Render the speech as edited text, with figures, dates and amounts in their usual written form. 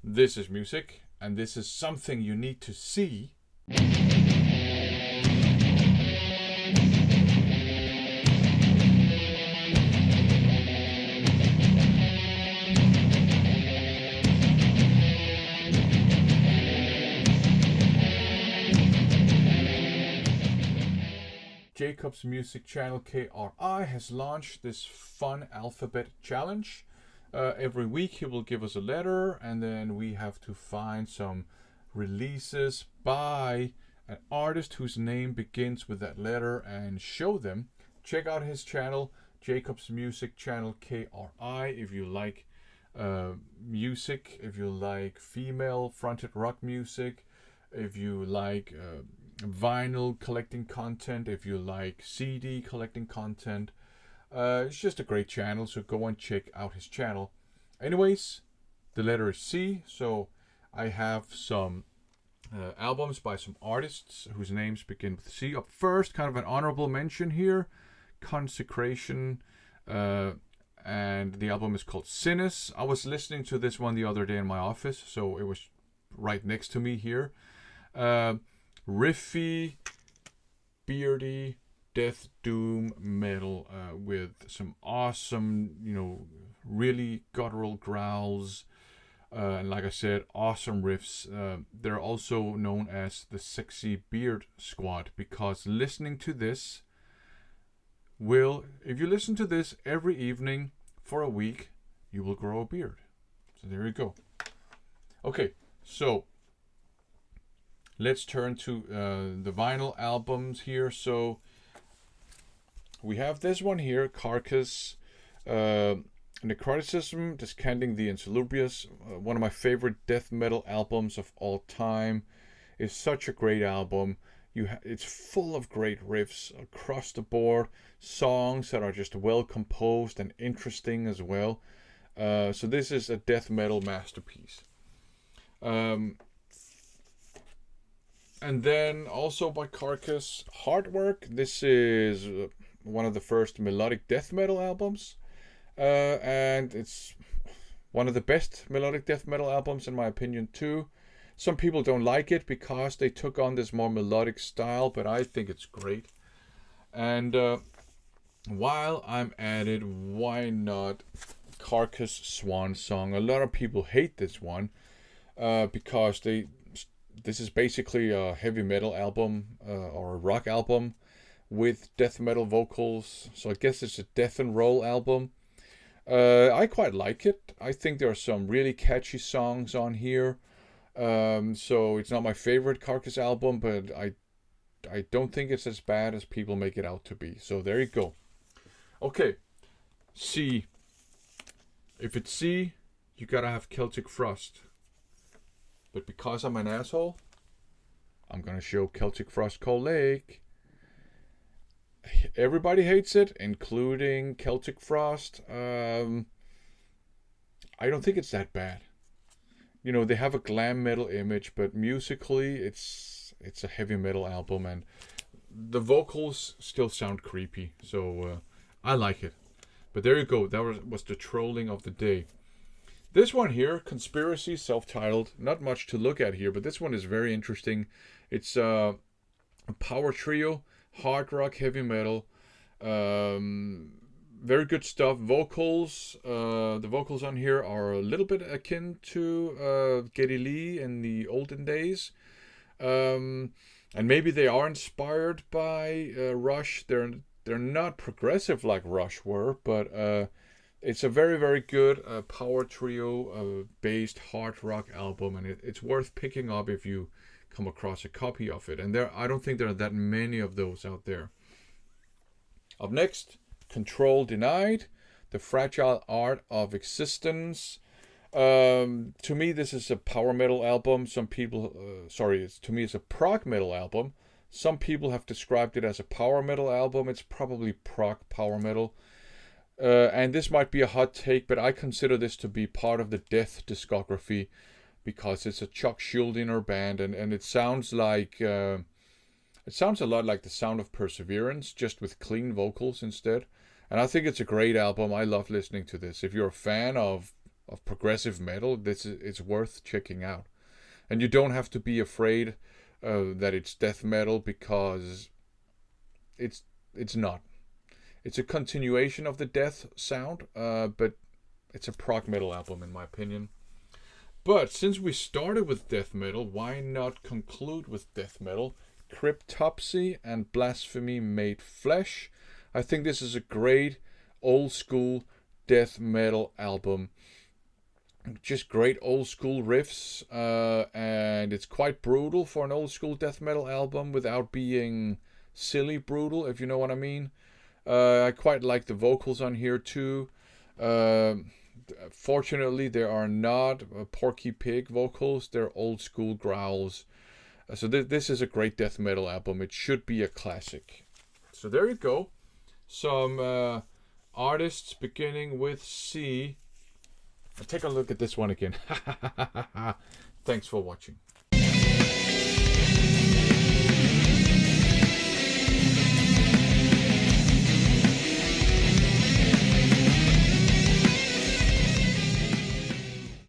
This is music, and this is something you need to see. Jacob's music channel KRI has launched this fun alphabet challenge. Every week he will give us a letter, and then we have to find some releases by an artist whose name begins with that letter and show them. Check out his channel, Jacob's music channel KRI, if you like music, if you like female fronted rock music, if you like vinyl collecting content, if you like CD collecting content. It's just a great channel, so go and check out his channel. Anyways, the letter is C, so I have some albums by some artists whose names begin with C. Up first, kind of an honorable mention here, Consecration, and the album is called Sinus. I was listening to this one the other day in my office, so it was right next to me here. Riffy, beardy, death doom metal with some awesome, really guttural growls, and like I said, awesome riffs. They're also known as the Sexy Beard Squad, because listening to this if you listen to this every evening for a week, you will grow a beard. So there you go. Okay, so let's turn to the vinyl albums here. So we have this one here, Carcass, Necroticism, Descending the Insalubrious, one of my favorite death metal albums of all time. It's such a great album. It's full of great riffs across the board, songs that are just well composed and interesting as well. So this is a death metal masterpiece. And then also by Carcass, Hardwork. This is one of the first melodic death metal albums. And it's one of the best melodic death metal albums in my opinion too. Some people don't like it because they took on this more melodic style, but I think it's great. And while I'm at it, why not Carcass Swan Song? A lot of people hate this one because this is basically a heavy metal album or a rock album with death metal vocals. So I guess it's a death and roll album. I quite like it. I think there are some really catchy songs on here. So it's not my favorite Carcass album, but I don't think it's as bad as people make it out to be. So there you go. Okay, C. If it's C, you gotta have Celtic Frost. But because I'm an asshole, I'm gonna show Celtic Frost Cold Lake. Everybody hates it, including Celtic Frost. I don't think it's that bad. They have a glam metal image, but musically it's a heavy metal album, and the vocals still sound creepy. So I like it. But there you go. That was the trolling of the day. This one here, Conspiracy, self-titled. Not much to look at here, but this one is very interesting. It's a power trio, hard rock, heavy metal. Very good stuff. Vocals. The vocals on here are a little bit akin to Geddy Lee in the olden days. And maybe they are inspired by Rush. They're not progressive like Rush were, but it's a very, very good power trio based hard rock album, and it's worth picking up if you come across a copy of it. And I don't think there are that many of those out there. Up next, Control Denied, The Fragile Art of Existence. To me, this is a power metal album. Some people, to me, it's a prog metal album. Some people have described it as a power metal album. It's probably prog power metal. And this might be a hot take, but I consider this to be part of the Death discography because it's a Chuck Schuldiner band, and it sounds like it sounds a lot like the sound of Perseverance, just with clean vocals instead. And I think it's a great album. I love listening to this. If you're a fan of progressive metal, it's worth checking out. And you don't have to be afraid that it's death metal, because it's not. It's a continuation of the death sound, but it's a prog metal album in my opinion. But since we started with death metal, why not conclude with death metal? Cryptopsy and Blasphemy Made Flesh. I think this is a great old school death metal album. Just great old school riffs, and it's quite brutal for an old school death metal album without being silly brutal, if you know what I mean. I quite like the vocals on here too. Fortunately, there are not Porky Pig vocals. They're old school growls. So this is a great death metal album. It should be a classic. So there you go. Some artists beginning with C. Take a look at this one again. Thanks for watching.